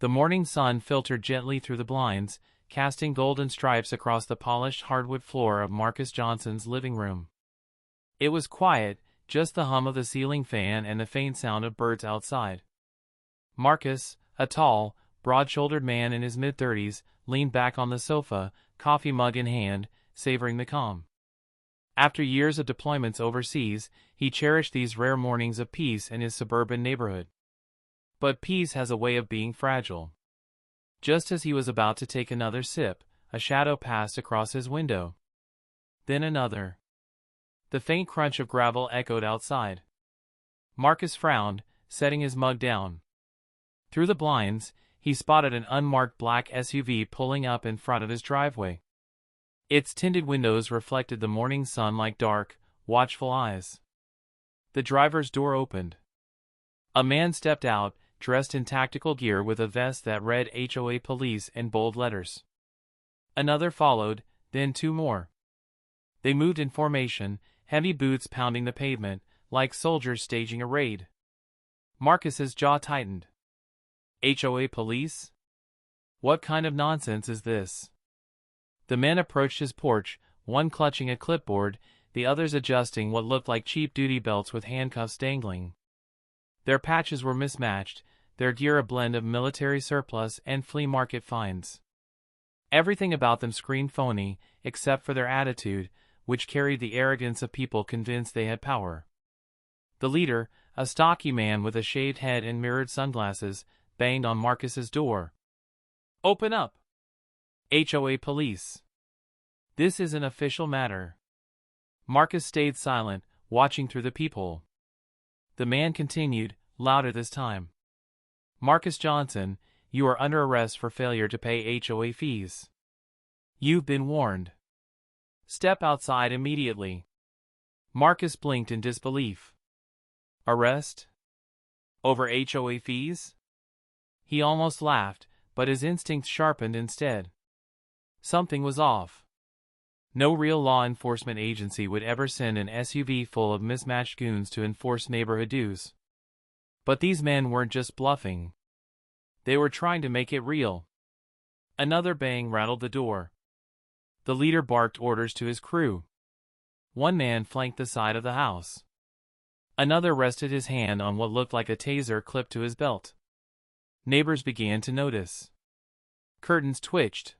The morning sun filtered gently through the blinds, casting golden stripes across the polished hardwood floor of Marcus Johnson's living room. It was quiet, just the hum of the ceiling fan and the faint sound of birds outside. Marcus, a tall, broad-shouldered man in his mid-30s, leaned back on the sofa, coffee mug in hand, savoring the calm. After years of deployments overseas, he cherished these rare mornings of peace in his suburban neighborhood. But peace has a way of being fragile. Just as he was about to take another sip, a shadow passed across his window. Then another. The faint crunch of gravel echoed outside. Marcus frowned, setting his mug down. Through the blinds, he spotted an unmarked black SUV pulling up in front of his driveway. Its tinted windows reflected the morning sun like dark, watchful eyes. The driver's door opened. A man stepped out, dressed in tactical gear with a vest that read HOA Police in bold letters. Another followed, then two more. They moved in formation, heavy boots pounding the pavement, like soldiers staging a raid. Marcus's jaw tightened. HOA Police? What kind of nonsense is this? The men approached his porch, one clutching a clipboard, the others adjusting what looked like cheap duty belts with handcuffs dangling. Their patches were mismatched, their gear a blend of military surplus and flea market finds. Everything about them screamed phony, except for their attitude, which carried the arrogance of people convinced they had power. The leader, a stocky man with a shaved head and mirrored sunglasses, banged on Marcus's door. "Open up! HOA Police. This is an official matter." Marcus stayed silent, watching through the peephole. The man continued, louder this time. "Marcus Johnson, you are under arrest for failure to pay HOA fees. You've been warned. Step outside immediately." Marcus blinked in disbelief. Arrest? Over HOA fees? He almost laughed, but his instincts sharpened instead. Something was off. No real law enforcement agency would ever send an SUV full of mismatched goons to enforce neighborhood dues. But these men weren't just bluffing. They were trying to make it real. Another bang rattled the door. The leader barked orders to his crew. One man flanked the side of the house. Another rested his hand on what looked like a taser clipped to his belt. Neighbors began to notice. Curtains twitched.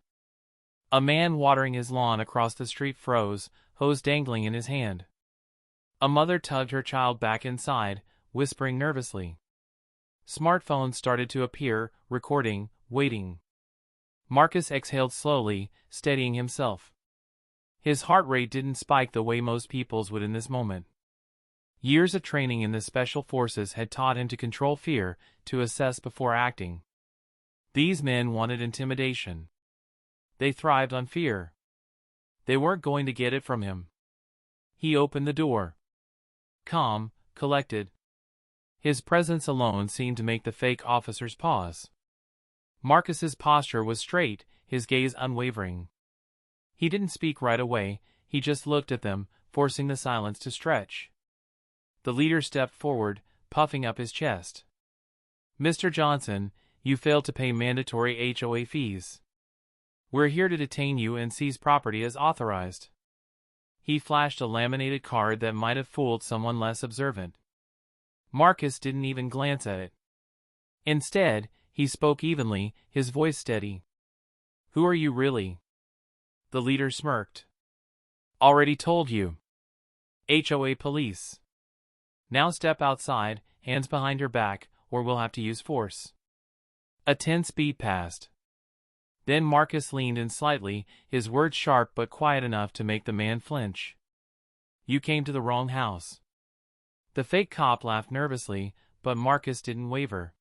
A man watering his lawn across the street froze, hose dangling in his hand. A mother tugged her child back inside, whispering nervously. Smartphones started to appear, recording, waiting. Marcus exhaled slowly, steadying himself. His heart rate didn't spike the way most people's would in this moment. Years of training in the special forces had taught him to control fear, to assess before acting. These men wanted intimidation. They thrived on fear. They weren't going to get it from him. He opened the door. Calm, collected. His presence alone seemed to make the fake officers pause. Marcus's posture was straight, his gaze unwavering. He didn't speak right away, he just looked at them, forcing the silence to stretch. The leader stepped forward, puffing up his chest. "Mr. Johnson, you failed to pay mandatory HOA fees. We're here to detain you and seize property as authorized." He flashed a laminated card that might have fooled someone less observant. Marcus didn't even glance at it. Instead, he spoke evenly, his voice steady. "Who are you really?" The leader smirked. "Already told you. HOA Police. Now step outside, hands behind your back, or we'll have to use force." A tense beat passed. Then Marcus leaned in slightly, his words sharp but quiet enough to make the man flinch. "You came to the wrong house." The fake cop laughed nervously, but Marcus didn't waver.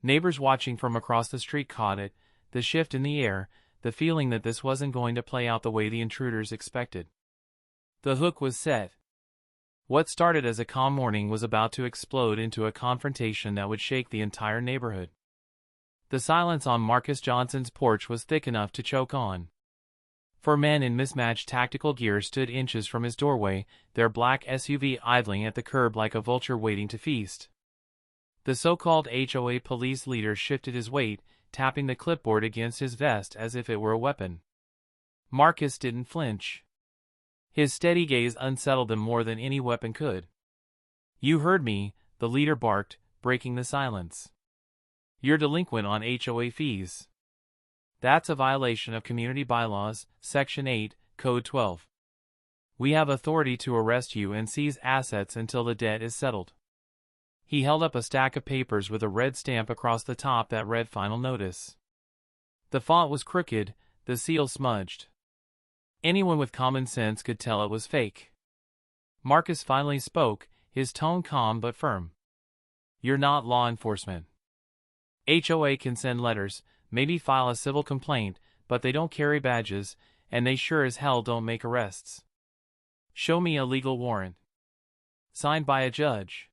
Neighbors watching from across the street caught it, the shift in the air, the feeling that this wasn't going to play out the way the intruders expected. The hook was set. What started as a calm morning was about to explode into a confrontation that would shake the entire neighborhood. The silence on Marcus Johnson's porch was thick enough to choke on. Four men in mismatched tactical gear stood inches from his doorway, their black SUV idling at the curb like a vulture waiting to feast. The so-called HOA police leader shifted his weight, tapping the clipboard against his vest as if it were a weapon. Marcus didn't flinch. His steady gaze unsettled them more than any weapon could. "You heard me," the leader barked, breaking the silence. "You're delinquent on HOA fees. That's a violation of Community Bylaws, Section 8, Code 12. We have authority to arrest you and seize assets until the debt is settled." He held up a stack of papers with a red stamp across the top that read "Final Notice." The font was crooked, the seal smudged. Anyone with common sense could tell it was fake. Marcus finally spoke, his tone calm but firm. "You're not law enforcement. HOA can send letters, maybe file a civil complaint, but they don't carry badges, and they sure as hell don't make arrests. Show me a legal warrant. Signed by a judge.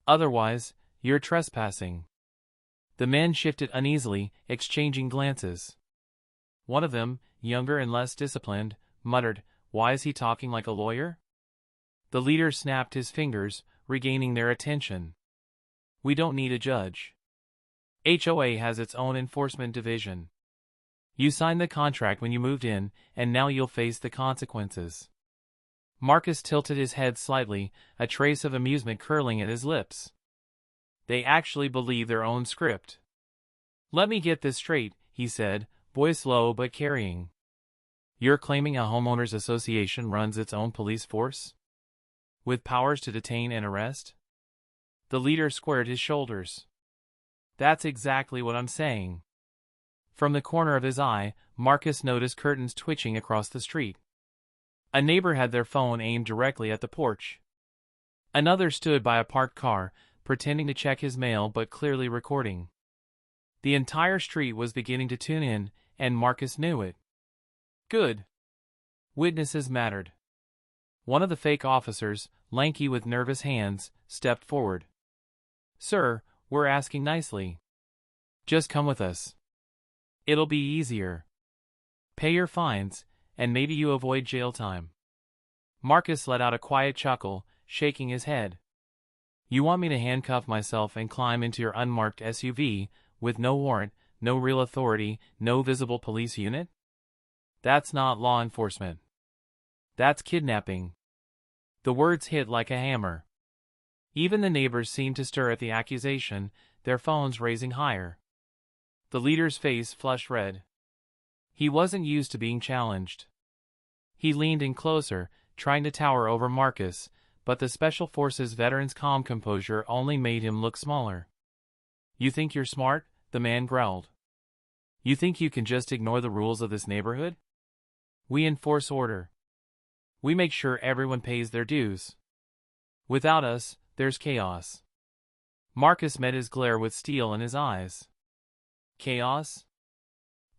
Otherwise, you're trespassing." The men shifted uneasily, exchanging glances. One of them, younger and less disciplined, muttered, "Why is he talking like a lawyer?" The leader snapped his fingers, regaining their attention. "We don't need a judge. HOA has its own enforcement division. You signed the contract when you moved in, and now you'll face the consequences." Marcus tilted his head slightly, a trace of amusement curling at his lips. They actually believe their own script. "Let me get this straight," he said, voice low but carrying. "You're claiming a homeowners association runs its own police force? With powers to detain and arrest?" The leader squared his shoulders. "That's exactly what I'm saying." From the corner of his eye, Marcus noticed curtains twitching across the street. A neighbor had their phone aimed directly at the porch. Another stood by a parked car, pretending to check his mail but clearly recording. The entire street was beginning to tune in, and Marcus knew it. Good. Witnesses mattered. One of the fake officers, lanky with nervous hands, stepped forward. "Sir, we're asking nicely. Just come with us. It'll be easier. Pay your fines, and maybe you avoid jail time." Marcus let out a quiet chuckle, shaking his head. "You want me to handcuff myself and climb into your unmarked SUV, with no warrant, no real authority, no visible police unit? That's not law enforcement. That's kidnapping." The words hit like a hammer. Even the neighbors seemed to stir at the accusation, their phones raising higher. The leader's face flushed red. He wasn't used to being challenged. He leaned in closer, trying to tower over Marcus, but the Special Forces veteran's calm composure only made him look smaller. "You think you're smart?" the man growled. "You think you can just ignore the rules of this neighborhood? We enforce order. We make sure everyone pays their dues. Without us, there's chaos." Marcus met his glare with steel in his eyes. "Chaos?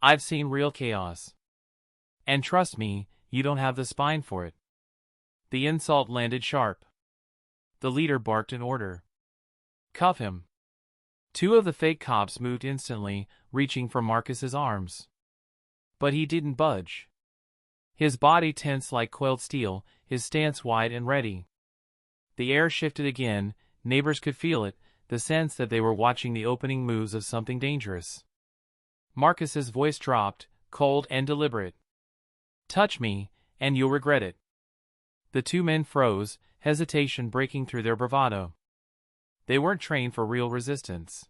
I've seen real chaos. And trust me, you don't have the spine for it." The insult landed sharp. The leader barked an order. "Cuff him." Two of the fake cops moved instantly, reaching for Marcus's arms. But he didn't budge. His body tense like coiled steel, his stance wide and ready. The air shifted again, neighbors could feel it, the sense that they were watching the opening moves of something dangerous. Marcus's voice dropped, cold and deliberate. "Touch me, and you'll regret it." The two men froze, hesitation breaking through their bravado. They weren't trained for real resistance.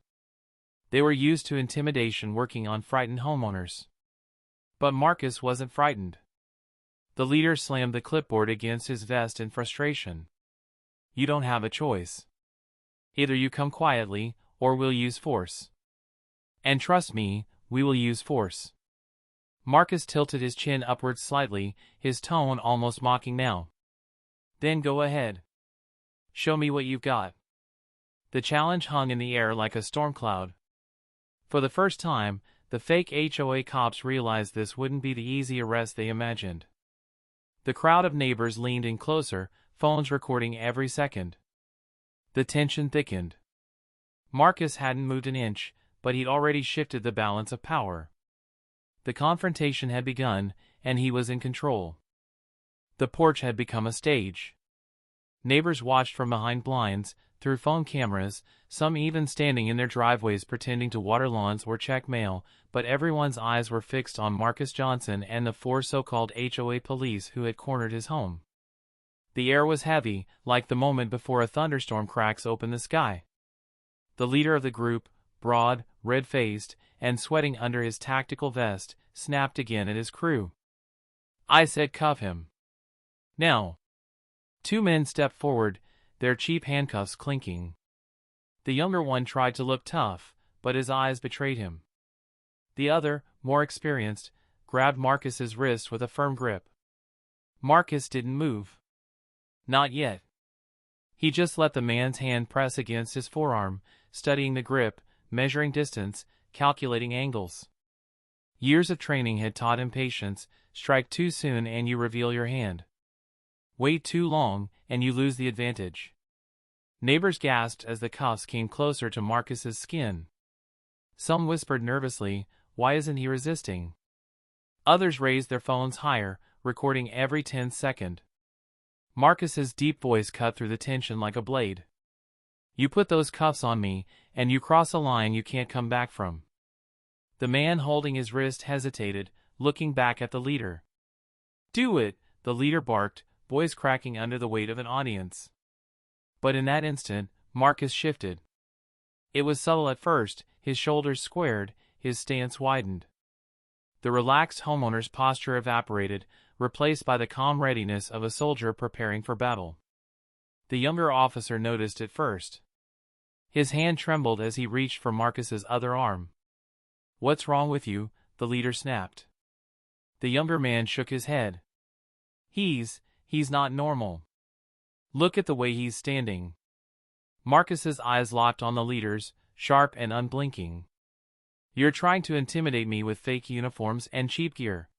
They were used to intimidation working on frightened homeowners. But Marcus wasn't frightened. The leader slammed the clipboard against his vest in frustration. "You don't have a choice. Either you come quietly, or we'll use force. And trust me, we will use force." Marcus tilted his chin upwards slightly, his tone almost mocking now. "Then go ahead. Show me what you've got." The challenge hung in the air like a storm cloud. For the first time, the fake HOA cops realized this wouldn't be the easy arrest they imagined. The crowd of neighbors leaned in closer, phones recording every second. The tension thickened. Marcus hadn't moved an inch, but he'd already shifted the balance of power. The confrontation had begun, and he was in control. The porch had become a stage. Neighbors watched from behind blinds, through phone cameras, some even standing in their driveways pretending to water lawns or check mail, but everyone's eyes were fixed on Marcus Johnson and the 4 so-called HOA police who had cornered his home. The air was heavy, like the moment before a thunderstorm cracks open the sky. The leader of the group, broad, red-faced, and sweating under his tactical vest, snapped again at his crew. "I said cuff him. Now." 2 men stepped forward, their cheap handcuffs clinking. The younger one tried to look tough, but his eyes betrayed him. The other, more experienced, grabbed Marcus's wrist with a firm grip. Marcus didn't move. Not yet. He just let the man's hand press against his forearm, studying the grip, measuring distance, calculating angles. Years of training had taught him patience. Strike too soon and you reveal your hand. Wait too long, and you lose the advantage. Neighbors gasped as the cuffs came closer to Marcus's skin. Some whispered nervously, "Why isn't he resisting?" Others raised their phones higher, recording every 10th second. Marcus's deep voice cut through the tension like a blade. "You put those cuffs on me, and you cross a line you can't come back from." The man holding his wrist hesitated, looking back at the leader. "Do it," the leader barked, voice cracking under the weight of an audience. But in that instant, Marcus shifted. It was subtle at first, his shoulders squared, his stance widened. The relaxed homeowner's posture evaporated, replaced by the calm readiness of a soldier preparing for battle. The younger officer noticed it first. His hand trembled as he reached for Marcus's other arm. "What's wrong with you?" the leader snapped. The younger man shook his head. He's not normal. Look at the way he's standing." Marcus's eyes locked on the leader's, sharp and unblinking. "You're trying to intimidate me with fake uniforms and cheap gear.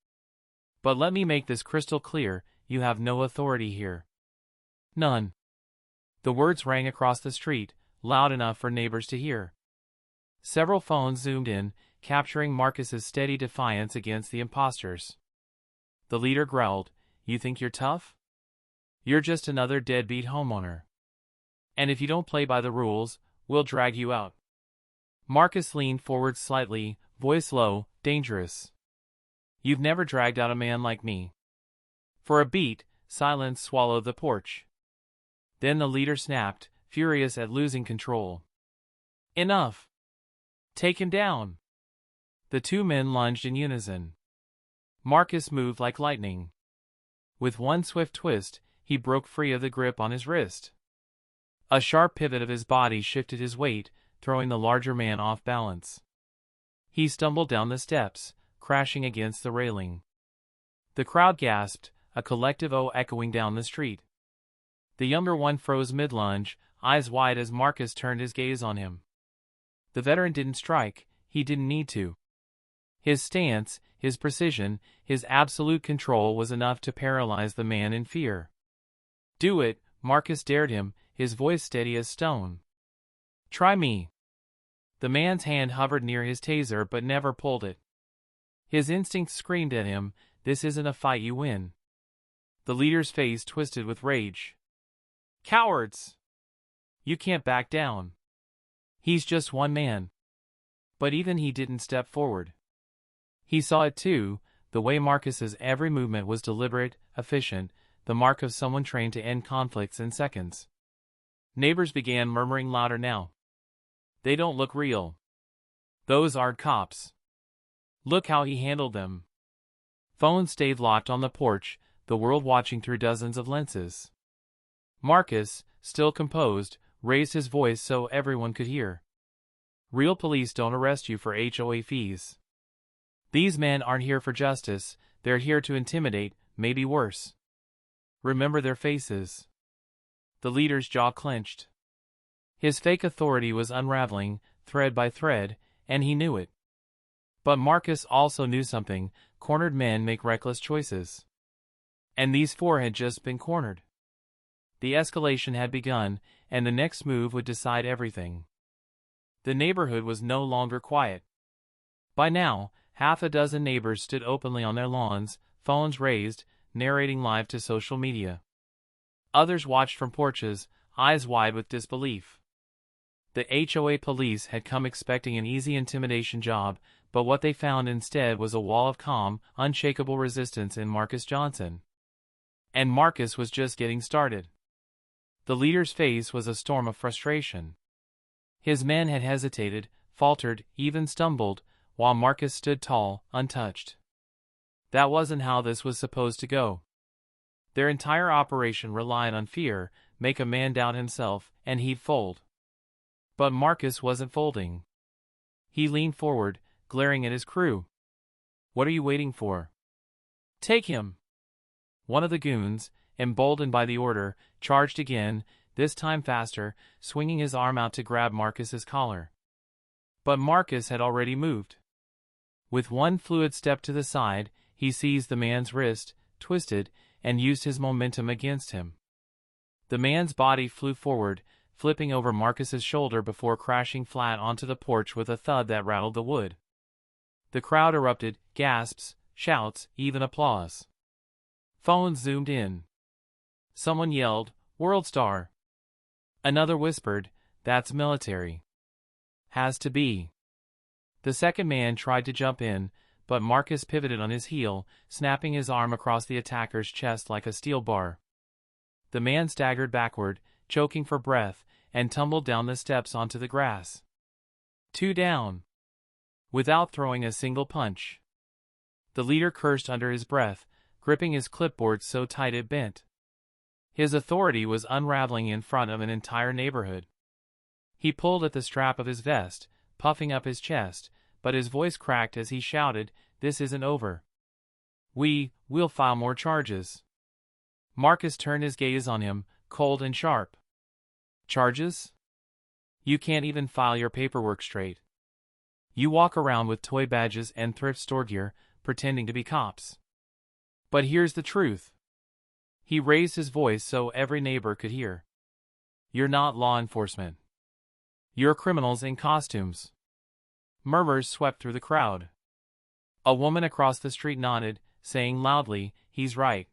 But let me make this crystal clear, you have no authority here. None." The words rang across the street, loud enough for neighbors to hear. Several phones zoomed in, capturing Marcus's steady defiance against the imposters. The leader growled, "You think you're tough? You're just another deadbeat homeowner. And if you don't play by the rules, we'll drag you out." Marcus leaned forward slightly, voice low, dangerous. "You've never dragged out a man like me." For a beat, silence swallowed the porch. Then the leader snapped, furious at losing control. "Enough! Take him down!" The 2 men lunged in unison. Marcus moved like lightning. With one swift twist, he broke free of the grip on his wrist. A sharp pivot of his body shifted his weight, throwing the larger man off balance. He stumbled down the steps, crashing against the railing. The crowd gasped, a collective "oh" echoing down the street. The younger one froze mid-lunge, eyes wide as Marcus turned his gaze on him. The veteran didn't strike, he didn't need to. His stance, his precision, his absolute control was enough to paralyze the man in fear. "Do it," Marcus dared him, his voice steady as stone. "Try me." The man's hand hovered near his taser but never pulled it. His instincts screamed at him, "This isn't a fight you win." The leader's face twisted with rage. "Cowards! You can't back down. He's just one man." But even he didn't step forward. He saw it too, the way Marcus's every movement was deliberate, efficient, the mark of someone trained to end conflicts in seconds. Neighbors began murmuring louder now. "They don't look real. Those aren't cops. Look how he handled them." Phones stayed locked on the porch, the world watching through dozens of lenses. Marcus, still composed, raised his voice so everyone could hear. "Real police don't arrest you for HOA fees. These men aren't here for justice, they're here to intimidate, maybe worse. Remember their faces." The leader's jaw clenched. His fake authority was unraveling, thread by thread, and he knew it. But Marcus also knew something: cornered men make reckless choices. And these 4 had just been cornered. The escalation had begun, and the next move would decide everything. The neighborhood was no longer quiet. By now, half a dozen neighbors stood openly on their lawns, phones raised, narrating live to social media. Others watched from porches, eyes wide with disbelief. The HOA police had come expecting an easy intimidation job, but what they found instead was a wall of calm, unshakable resistance in Marcus Johnson. And Marcus was just getting started. The leader's face was a storm of frustration. His men had hesitated, faltered, even stumbled, while Marcus stood tall, untouched. That wasn't how this was supposed to go. Their entire operation relied on fear, make a man doubt himself, and he'd fold. But Marcus wasn't folding. He leaned forward, glaring at his crew. "What are you waiting for? Take him!" One of the goons, emboldened by the order, charged again, this time faster, swinging his arm out to grab Marcus's collar. But Marcus had already moved. With one fluid step to the side, he seized the man's wrist, twisted, and used his momentum against him. The man's body flew forward, flipping over Marcus's shoulder before crashing flat onto the porch with a thud that rattled the wood. The crowd erupted, gasps, shouts, even applause. Phones zoomed in. Someone yelled, "World Star!" Another whispered, "That's military. Has to be." The second man tried to jump in, but Marcus pivoted on his heel, snapping his arm across the attacker's chest like a steel bar. The man staggered backward, choking for breath, and tumbled down the steps onto the grass. 2 down. Without throwing a single punch. The leader cursed under his breath, gripping his clipboard so tight it bent. His authority was unraveling in front of an entire neighborhood. He pulled at the strap of his vest, puffing up his chest, but his voice cracked as he shouted, "This isn't over. We'll file more charges." Marcus turned his gaze on him, cold and sharp. "Charges? You can't even file your paperwork straight. You walk around with toy badges and thrift store gear, pretending to be cops. But here's the truth." He raised his voice so every neighbor could hear. "You're not law enforcement. You're criminals in costumes." Murmurs swept through the crowd. A woman across the street nodded, saying loudly, "He's right.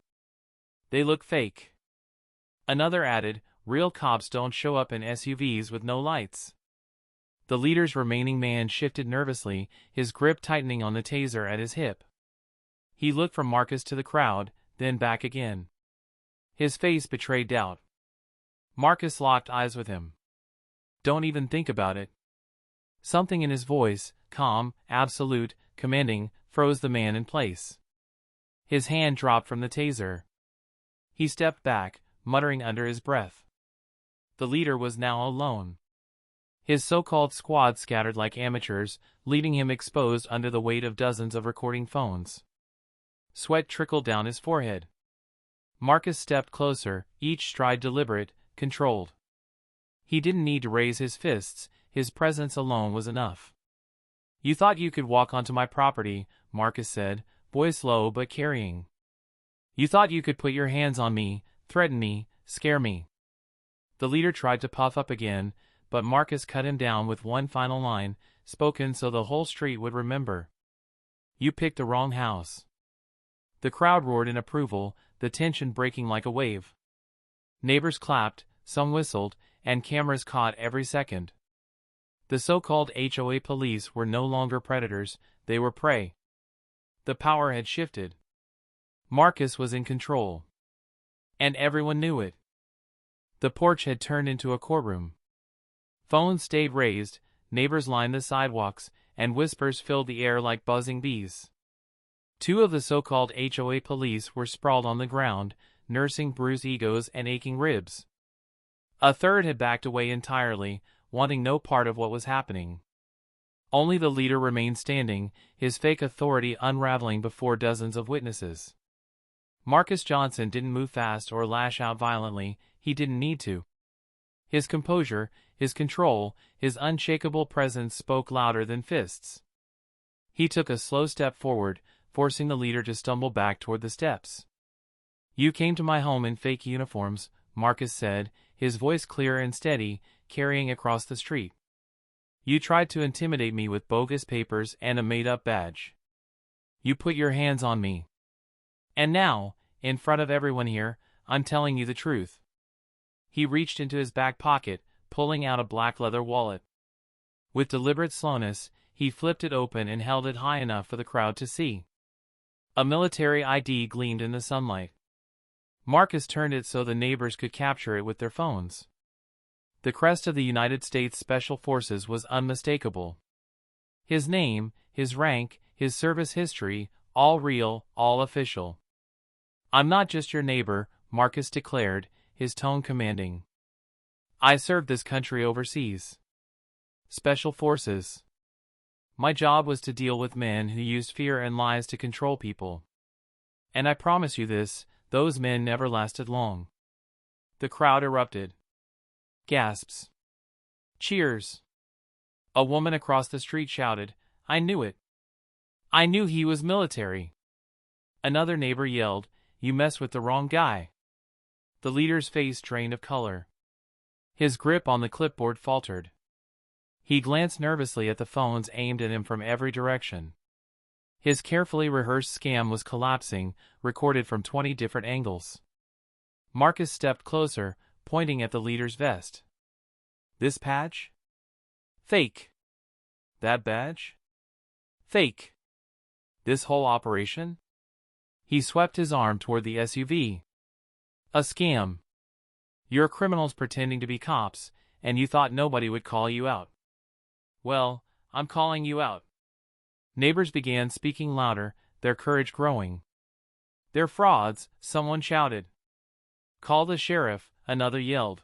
They look fake." Another added, "Real cops don't show up in SUVs with no lights." The leader's remaining man shifted nervously, his grip tightening on the taser at his hip. He looked from Marcus to the crowd, then back again. His face betrayed doubt. Marcus locked eyes with him. "Don't even think about it." Something in his voice, calm, absolute, commanding, froze the man in place. His hand dropped from the taser. He stepped back, muttering under his breath. The leader was now alone. His so-called squad scattered like amateurs, leaving him exposed under the weight of dozens of recording phones. Sweat trickled down his forehead. Marcus stepped closer, each stride deliberate, controlled. He didn't need to raise his fists, his presence alone was enough. "You thought you could walk onto my property," Marcus said, voice low but carrying. "You thought you could put your hands on me, threaten me, scare me." The leader tried to puff up again, but Marcus cut him down with one final line, spoken so the whole street would remember. "You picked the wrong house." The crowd roared in approval, the tension breaking like a wave. Neighbors clapped, some whistled, and cameras caught every second. The so-called HOA police were no longer predators, they were prey. The power had shifted. Marcus was in control. And everyone knew it. The porch had turned into a courtroom. Phones stayed raised, neighbors lined the sidewalks, and whispers filled the air like buzzing bees. 2 of the so-called HOA police were sprawled on the ground, nursing bruised egos and aching ribs. A third had backed away entirely, wanting no part of what was happening. Only the leader remained standing, his fake authority unraveling before dozens of witnesses. Marcus Johnson didn't move fast or lash out violently, he didn't need to. His composure, his control, his unshakable presence spoke louder than fists. He took a slow step forward, forcing the leader to stumble back toward the steps. "You came to my home in fake uniforms," Marcus said, his voice clear and steady, carrying across the street. "You tried to intimidate me with bogus papers and a made-up badge. You put your hands on me. And now, in front of everyone here, I'm telling you the truth. He reached into his back pocket, pulling out a black leather wallet. With deliberate slowness, he flipped it open and held it high enough for the crowd to see. A military ID gleamed in the sunlight. Marcus turned it so the neighbors could capture it with their phones. The crest of the United States Special Forces was unmistakable. His name, his rank, his service history, all real, all official. "I'm not just your neighbor," Marcus declared, his tone commanding. "I served this country overseas. Special Forces. My job was to deal with men who used fear and lies to control people. And I promise you this, those men never lasted long." The crowd erupted. Gasps. Cheers. A woman across the street shouted, "I knew it. I knew he was military." Another neighbor yelled, "You mess with the wrong guy." The leader's face drained of color. His grip on the clipboard faltered. He glanced nervously at the phones aimed at him from every direction. His carefully rehearsed scam was collapsing, recorded from 20 different angles. Marcus stepped closer, pointing at the leader's vest. "This patch? Fake. That badge? Fake. This whole operation?" He swept his arm toward the SUV. "A scam. You're criminals pretending to be cops, and you thought nobody would call you out. Well, I'm calling you out." Neighbors began speaking louder, their courage growing. "They're frauds," someone shouted. "Call the sheriff," another yelled.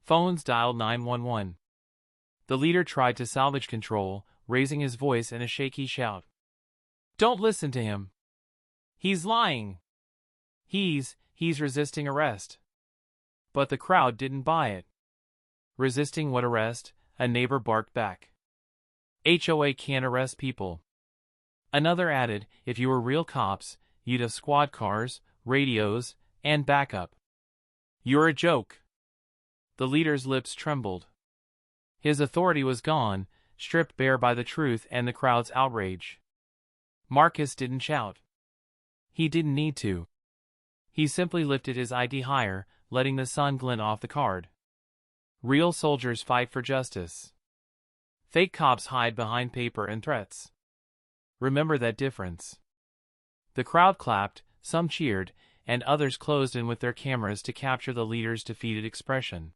Phones dialed 911. The leader tried to salvage control, raising his voice in a shaky shout. "Don't listen to him. He's lying. He's resisting arrest." But the crowd didn't buy it. "Resisting what arrest?" a neighbor barked back. "HOA can't arrest people." Another added, "If you were real cops, you'd have squad cars, radios, and backup. You're a joke." The leader's lips trembled. His authority was gone, stripped bare by the truth and the crowd's outrage. Marcus didn't shout. He didn't need to. He simply lifted his ID higher, letting the sun glint off the card. Real soldiers fight for justice. Fake cops hide behind paper and threats. Remember that difference. The crowd clapped, some cheered, and others closed in with their cameras to capture the leader's defeated expression.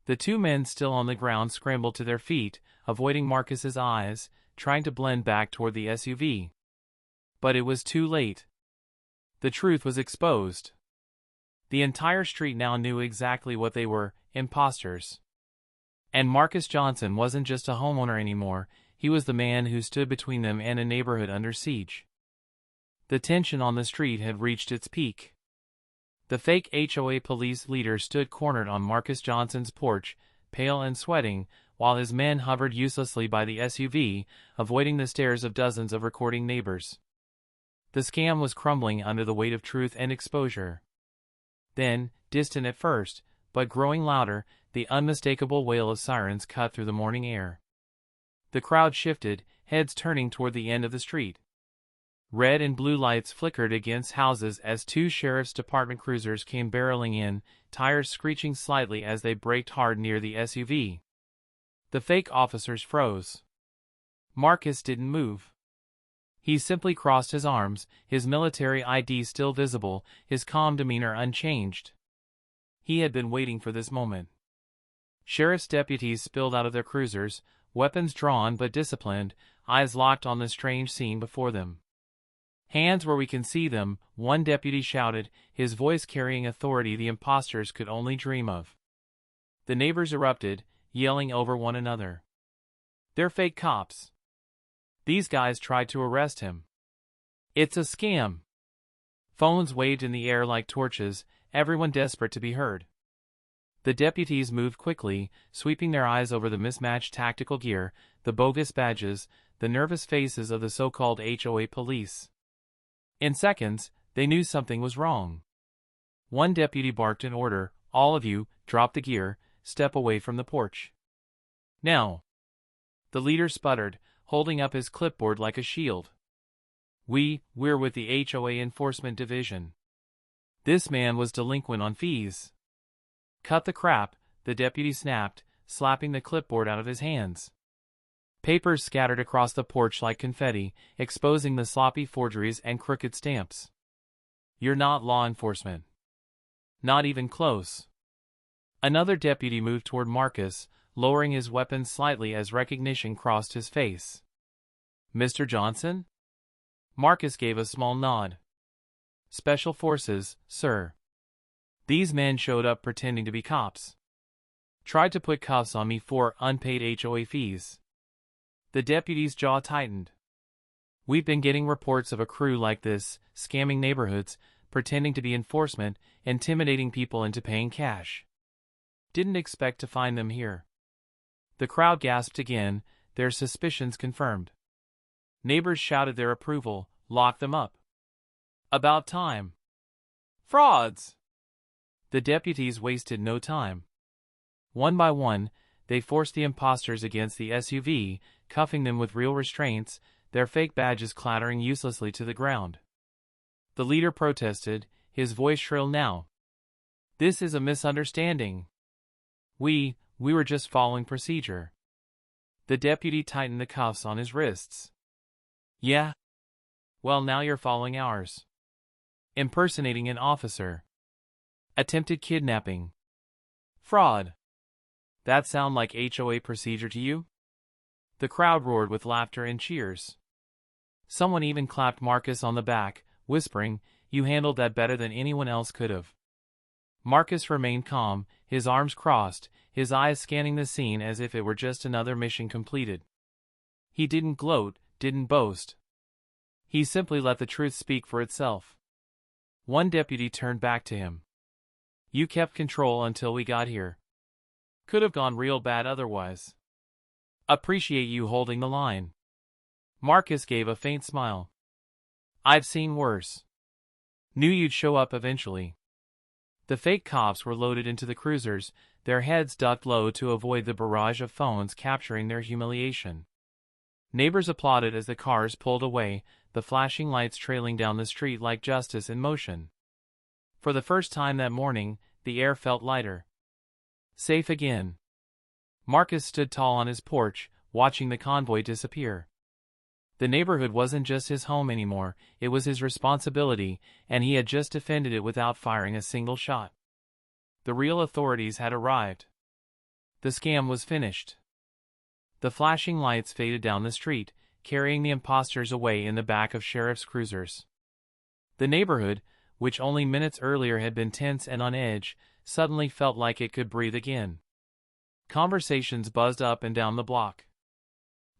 The two men still on the ground scrambled to their feet, avoiding Marcus's eyes, trying to blend back toward the SUV. But it was too late. The truth was exposed. The entire street now knew exactly what they were, imposters. And Marcus Johnson wasn't just a homeowner anymore, he was the man who stood between them and a neighborhood under siege. The tension on the street had reached its peak. The fake HOA police leader stood cornered on Marcus Johnson's porch, pale and sweating, while his men hovered uselessly by the SUV, avoiding the stares of dozens of recording neighbors. The scam was crumbling under the weight of truth and exposure. Then, distant at first, but growing louder, the unmistakable wail of sirens cut through the morning air. The crowd shifted, heads turning toward the end of the street. Red and blue lights flickered against houses as two sheriff's department cruisers came barreling in, tires screeching slightly as they braked hard near the SUV. The fake officers froze. Marcus didn't move. He simply crossed his arms, his military ID still visible, his calm demeanor unchanged. He had been waiting for this moment. Sheriff's deputies spilled out of their cruisers, weapons drawn but disciplined, eyes locked on the strange scene before them. "Hands where we can see them," one deputy shouted, his voice carrying authority the imposters could only dream of. The neighbors erupted, yelling over one another. "They're fake cops. These guys tried to arrest him. It's a scam." Phones waved in the air like torches, everyone desperate to be heard. The deputies moved quickly, sweeping their eyes over the mismatched tactical gear, the bogus badges, the nervous faces of the so-called HOA police. In seconds, they knew something was wrong. One deputy barked an order, "All of you, drop the gear, step away from the porch. Now." The leader sputtered, holding up his clipboard like a shield. We're with the HOA Enforcement Division." This man was delinquent on fees. Cut the crap, the deputy snapped, slapping the clipboard out of his hands. Papers scattered across the porch like confetti, exposing the sloppy forgeries and crooked stamps. You're not law enforcement. Not even close. Another deputy moved toward Marcus, lowering his weapon slightly as recognition crossed his face. Mr. Johnson? Marcus gave a small nod. Special Forces, sir. These men showed up pretending to be cops. Tried to put cuffs on me for unpaid HOA fees. The deputy's jaw tightened. We've been getting reports of a crew like this, scamming neighborhoods, pretending to be enforcement, intimidating people into paying cash. Didn't expect to find them here. The crowd gasped again, their suspicions confirmed. Neighbors shouted their approval, lock them up. About time. Frauds! The deputies wasted no time. One by one, they forced the imposters against the SUV, cuffing them with real restraints, their fake badges clattering uselessly to the ground. The leader protested, his voice shrill now. This is a misunderstanding. We were just following procedure. The deputy tightened the cuffs on his wrists. Yeah? Well, now you're following ours. Impersonating an officer. Attempted kidnapping. Fraud. That sound like HOA procedure to you? The crowd roared with laughter and cheers. Someone even clapped Marcus on the back, whispering, "You handled that better than anyone else could have." Marcus remained calm, his arms crossed, his eyes scanning the scene as if it were just another mission completed. He didn't gloat, didn't boast. He simply let the truth speak for itself. One deputy turned back to him. You kept control until we got here. Could have gone real bad otherwise. Appreciate you holding the line. Marcus gave a faint smile. I've seen worse. Knew you'd show up eventually. The fake cops were loaded into the cruisers, their heads ducked low to avoid the barrage of phones capturing their humiliation. Neighbors applauded as the cars pulled away, the flashing lights trailing down the street like justice in motion. For the first time that morning, the air felt lighter. Safe again. Marcus stood tall on his porch, watching the convoy disappear. The neighborhood wasn't just his home anymore, it was his responsibility, and he had just defended it without firing a single shot. The real authorities had arrived. The scam was finished. The flashing lights faded down the street, carrying the imposters away in the back of sheriff's cruisers. The neighborhood, which only minutes earlier had been tense and on edge, suddenly felt like it could breathe again. Conversations buzzed up and down the block.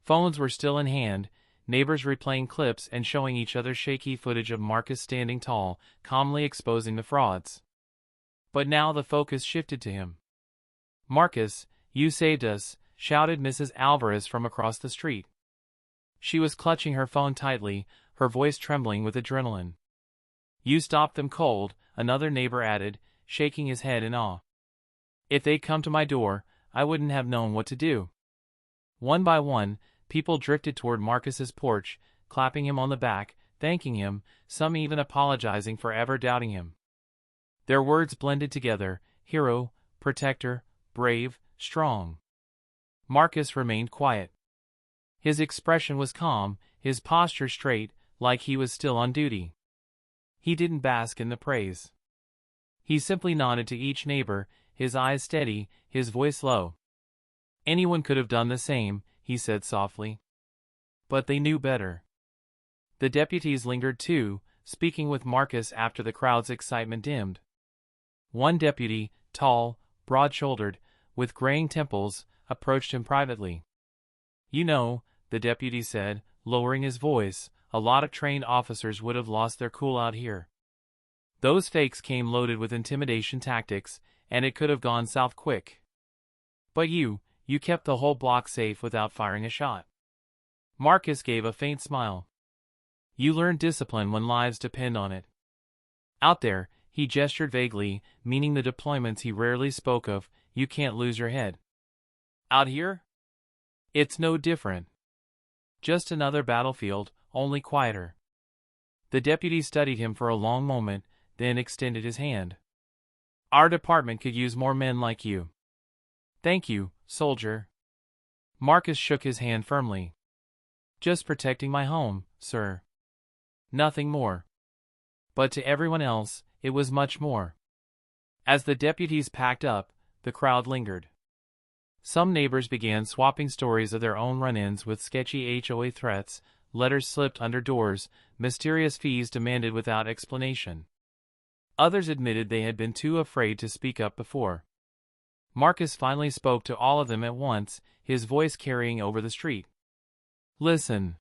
Phones were still in hand, neighbors replaying clips and showing each other shaky footage of Marcus standing tall, calmly exposing the frauds. But now the focus shifted to him. "Marcus, you saved us," shouted Mrs. Alvarez from across the street. She was clutching her phone tightly, her voice trembling with adrenaline. "You stopped them cold," another neighbor added, shaking his head in awe. "If they'd come to my door, I wouldn't have known what to do." One by one, people drifted toward Marcus's porch, clapping him on the back, thanking him, some even apologizing for ever doubting him. Their words blended together: hero, protector, brave, strong. Marcus remained quiet. His expression was calm, his posture straight, like he was still on duty. He didn't bask in the praise. He simply nodded to each neighbor, his eyes steady, his voice low. "Anyone could have done the same," he said softly. But they knew better. The deputies lingered too, speaking with Marcus after the crowd's excitement dimmed. One deputy, tall, broad-shouldered, with graying temples, approached him privately. "You know," the deputy said, lowering his voice, "a lot of trained officers would have lost their cool out here. Those fakes came loaded with intimidation tactics, and it could have gone south quick. But you kept the whole block safe without firing a shot." Marcus gave a faint smile. "You learn discipline when lives depend on it. Out there," he gestured vaguely, meaning the deployments he rarely spoke of, "you can't lose your head. Out here? It's no different. Just another battlefield, only quieter." The deputy studied him for a long moment, then extended his hand. Our department could use more men like you. Thank you, soldier. Marcus shook his hand firmly. Just protecting my home, sir. Nothing more. But to everyone else, it was much more. As the deputies packed up, the crowd lingered. Some neighbors began swapping stories of their own run-ins with sketchy HOA threats, letters slipped under doors, mysterious fees demanded without explanation. Others admitted they had been too afraid to speak up before. Marcus finally spoke to all of them at once, his voice carrying over the street. Listen.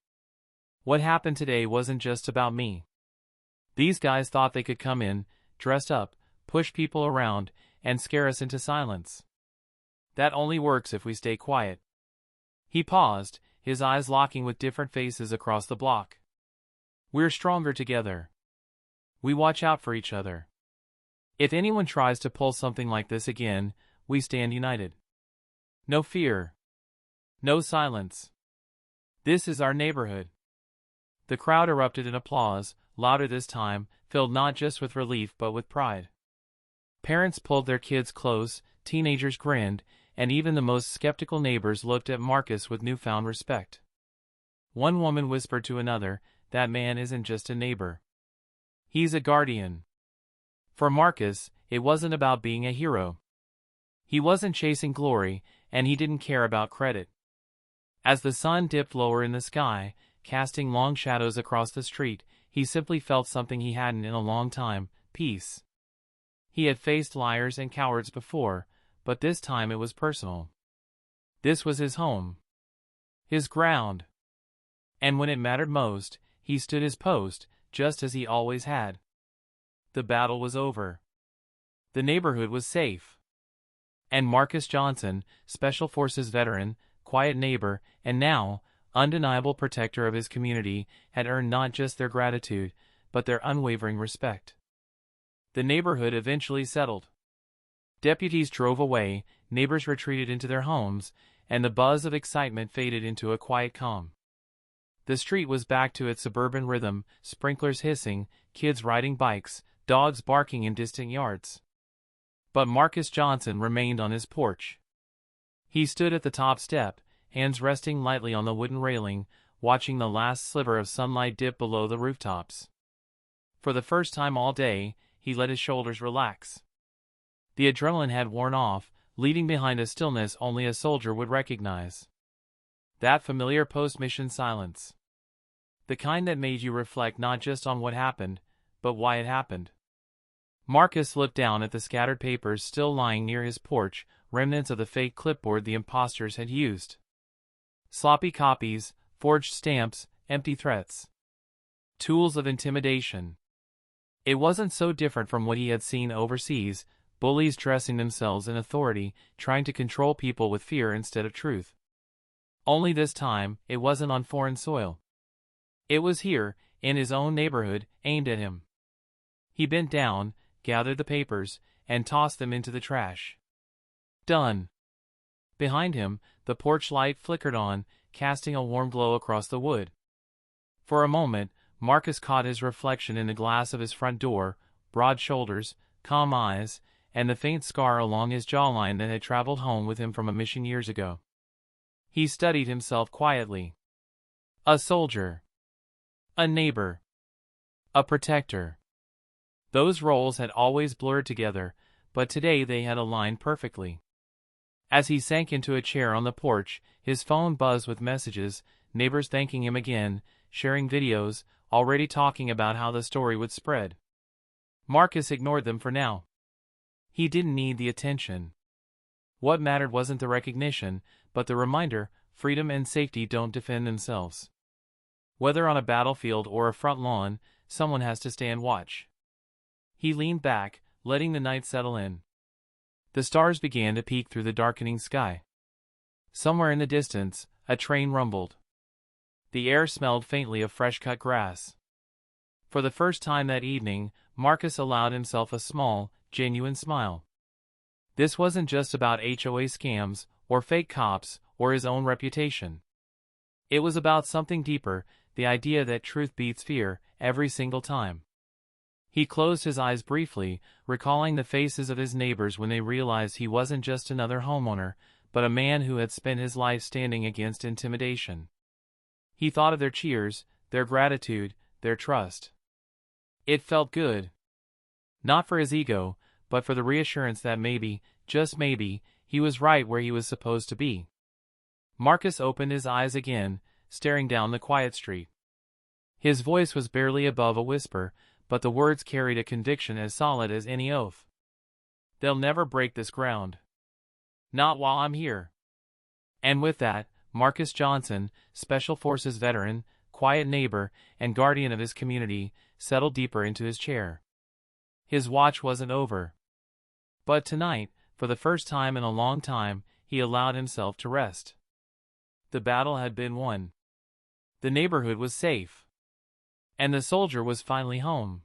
What happened today wasn't just about me. These guys thought they could come in, dressed up, push people around, and scare us into silence. That only works if we stay quiet. He paused, his eyes locking with different faces across the block. We're stronger together. We watch out for each other. If anyone tries to pull something like this again, we stand united. No fear. No silence. This is our neighborhood. The crowd erupted in applause, louder this time, filled not just with relief but with pride. Parents pulled their kids close, teenagers grinned, and even the most skeptical neighbors looked at Marcus with newfound respect. One woman whispered to another, that man isn't just a neighbor. He's a guardian. For Marcus, it wasn't about being a hero. He wasn't chasing glory, and he didn't care about credit. As the sun dipped lower in the sky, casting long shadows across the street, he simply felt something he hadn't in a long time, peace. He had faced liars and cowards before, but this time it was personal. This was his home. His ground. And when it mattered most, he stood his post, just as he always had. The battle was over. The neighborhood was safe. And Marcus Johnson, Special Forces veteran, quiet neighbor, and now, undeniable protector of his community, had earned not just their gratitude, but their unwavering respect. The neighborhood eventually settled. Deputies drove away, neighbors retreated into their homes, and the buzz of excitement faded into a quiet calm. The street was back to its suburban rhythm, sprinklers hissing, kids riding bikes, dogs barking in distant yards. But Marcus Johnson remained on his porch. He stood at the top step, hands resting lightly on the wooden railing, watching the last sliver of sunlight dip below the rooftops. For the first time all day, he let his shoulders relax. The adrenaline had worn off, leaving behind a stillness only a soldier would recognize. That familiar post-mission silence. The kind that made you reflect not just on what happened, but why it happened. Marcus looked down at the scattered papers still lying near his porch, remnants of the fake clipboard the imposters had used. Sloppy copies, forged stamps, empty threats. Tools of intimidation. It wasn't so different from what he had seen overseas, bullies dressing themselves in authority, trying to control people with fear instead of truth. Only this time, it wasn't on foreign soil. It was here, in his own neighborhood, aimed at him. He bent down, gathered the papers, and tossed them into the trash. Done. Behind him, the porch light flickered on, casting a warm glow across the wood. For a moment, Marcus caught his reflection in the glass of his front door, broad shoulders, calm eyes, and the faint scar along his jawline that had traveled home with him from a mission years ago. He studied himself quietly. A soldier. A neighbor. A protector. Those roles had always blurred together, but today they had aligned perfectly. As he sank into a chair on the porch, his phone buzzed with messages, neighbors thanking him again, sharing videos, already talking about how the story would spread. Marcus ignored them for now. He didn't need the attention. What mattered wasn't the recognition, but the reminder, freedom and safety don't defend themselves. Whether on a battlefield or a front lawn, someone has to stand watch. He leaned back, letting the night settle in. The stars began to peek through the darkening sky. Somewhere in the distance, a train rumbled. The air smelled faintly of fresh-cut grass. For the first time that evening, Marcus allowed himself a small, genuine smile. This wasn't just about HOA scams, or fake cops, or his own reputation. It was about something deeper, the idea that truth beats fear, every single time. He closed his eyes briefly, recalling the faces of his neighbors when they realized he wasn't just another homeowner, but a man who had spent his life standing against intimidation. He thought of their cheers, their gratitude, their trust. It felt good. Not for his ego, but for the reassurance that maybe, just maybe, he was right where he was supposed to be. Marcus opened his eyes again, staring down the quiet street. His voice was barely above a whisper, but the words carried a conviction as solid as any oath. They'll never break this ground. Not while I'm here. And with that, Marcus Johnson, Special Forces veteran, quiet neighbor, and guardian of his community, settled deeper into his chair. His watch wasn't over. But tonight, for the first time in a long time, he allowed himself to rest. The battle had been won. The neighborhood was safe. And the soldier was finally home.